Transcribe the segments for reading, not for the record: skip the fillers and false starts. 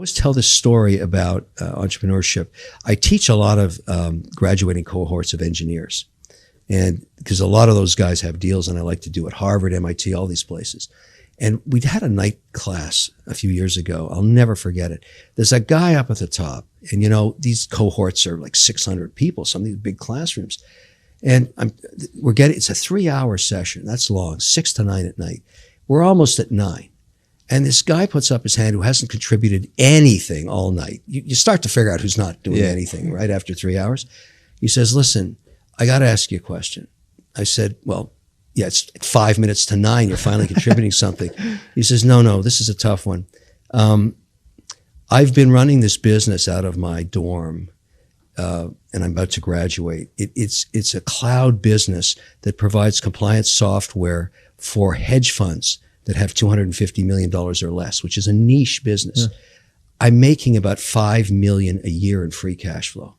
always tell this story about entrepreneurship. I teach a lot of graduating cohorts of engineers, and because a lot of those guys have deals, and I like to do at Harvard, MIT, all these places. And we'd had a night class a few years ago. I'll never forget it. There's a guy up at the top, and these cohorts are like 600 people, some of these big classrooms. And it's a 3-hour session. That's long, 6 to 9 at night. We're almost at 9. And this guy puts up his hand who hasn't contributed anything all night. You start to figure out who's not doing anything, right, after 3 hours. He says, listen, I got to ask you a question. I said, well, yeah, it's 5 minutes to 9. You're finally contributing something. He says, no, this is a tough one. I've been running this business out of my dorm, and I'm about to graduate. It's a cloud business that provides compliance software for hedge funds that have $250 million or less, which is a niche business. Yeah. I'm making about $5 million a year in free cash flow.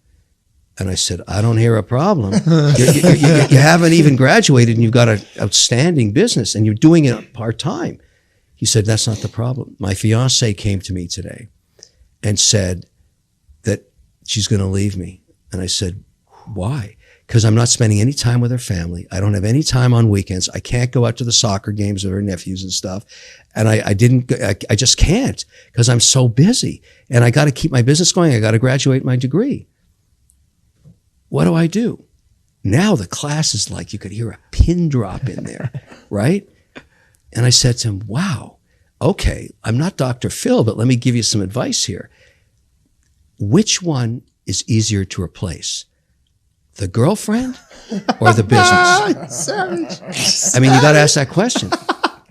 And I said, I don't hear a problem. You haven't even graduated and you've got an outstanding business and you're doing it part-time. He said, that's not the problem. My fiance came to me today and said that she's going to leave me. And I said, why? Because I'm not spending any time with her family. I don't have any time on weekends. I can't go out to the soccer games with her nephews and stuff. And I just can't because I'm so busy. And I got to keep my business going. I got to graduate my degree. What do I do? Now the class is like you could hear a pin drop in there, right? And I said to him, wow, okay, I'm not Dr. Phil, but let me give you some advice here. Which one is easier to replace? The girlfriend or the business? Savage. I mean, you got to ask that question.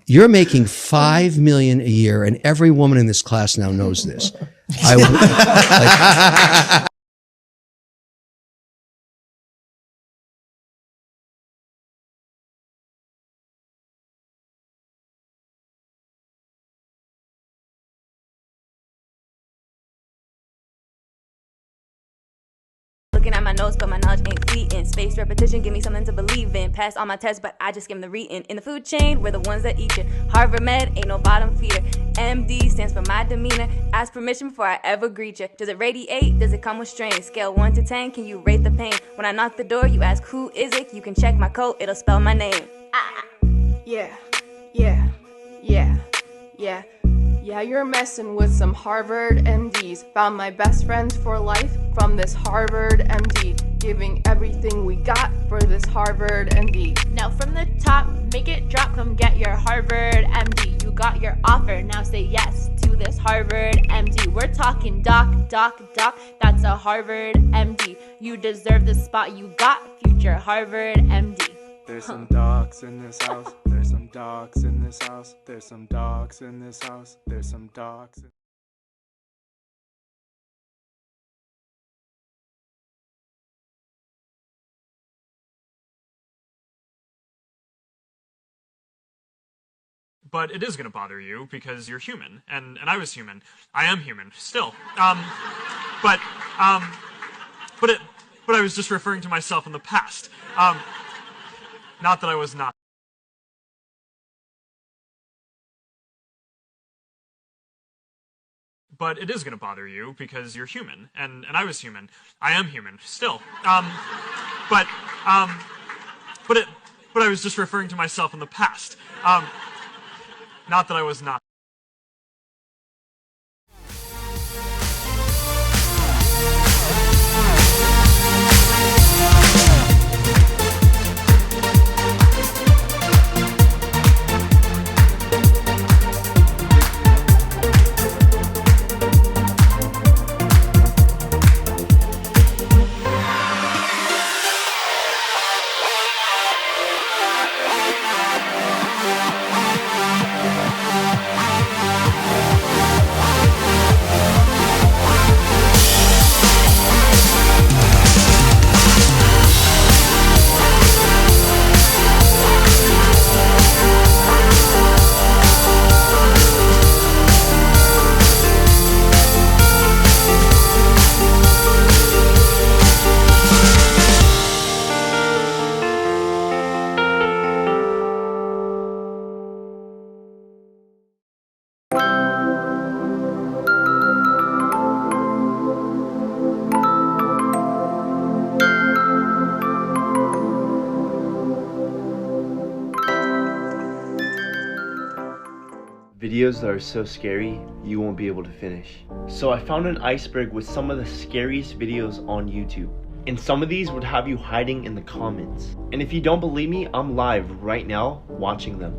You're making $5 million a year, and every woman in this class now knows this. Looking at my notes, but my knowledge ain't fleeting. Spaced repetition, give me something to believe in. Passed all my tests, but I just give them the reading. In the food chain, we're the ones that eat you. Harvard Med, ain't no bottom feeder. MD stands for my demeanor. Ask permission before I ever greet you. Does it radiate? Does it come with strain? Scale 1 to 10, can you rate the pain? When I knock the door, you ask who is it? You can check my coat, it'll spell my name. Yeah, you're messing with some Harvard MDs. Found my best friends for life from this Harvard MD. Giving everything we got for this Harvard MD. Now from the top, make it drop, come get your Harvard MD. You got your offer, now say yes to this Harvard MD. We're talking doc, that's a Harvard MD. You deserve the spot, you got future Harvard MD. There's some dogs in this house. There's some dogs in this house. There's some dogs in this house. There's some dogs. But it is going to bother you because you're human, and I was human. I am human still. But I was just referring to myself in the past. Not that I was not. But it is going to bother you because you're human, and I was human. I am human still. But I was just referring to myself in the past. Not that I was not. Videos that are so scary, you won't be able to finish. So I found an iceberg with some of the scariest videos on YouTube. And some of these would have you hiding in the comments. And if you don't believe me, I'm live right now watching them.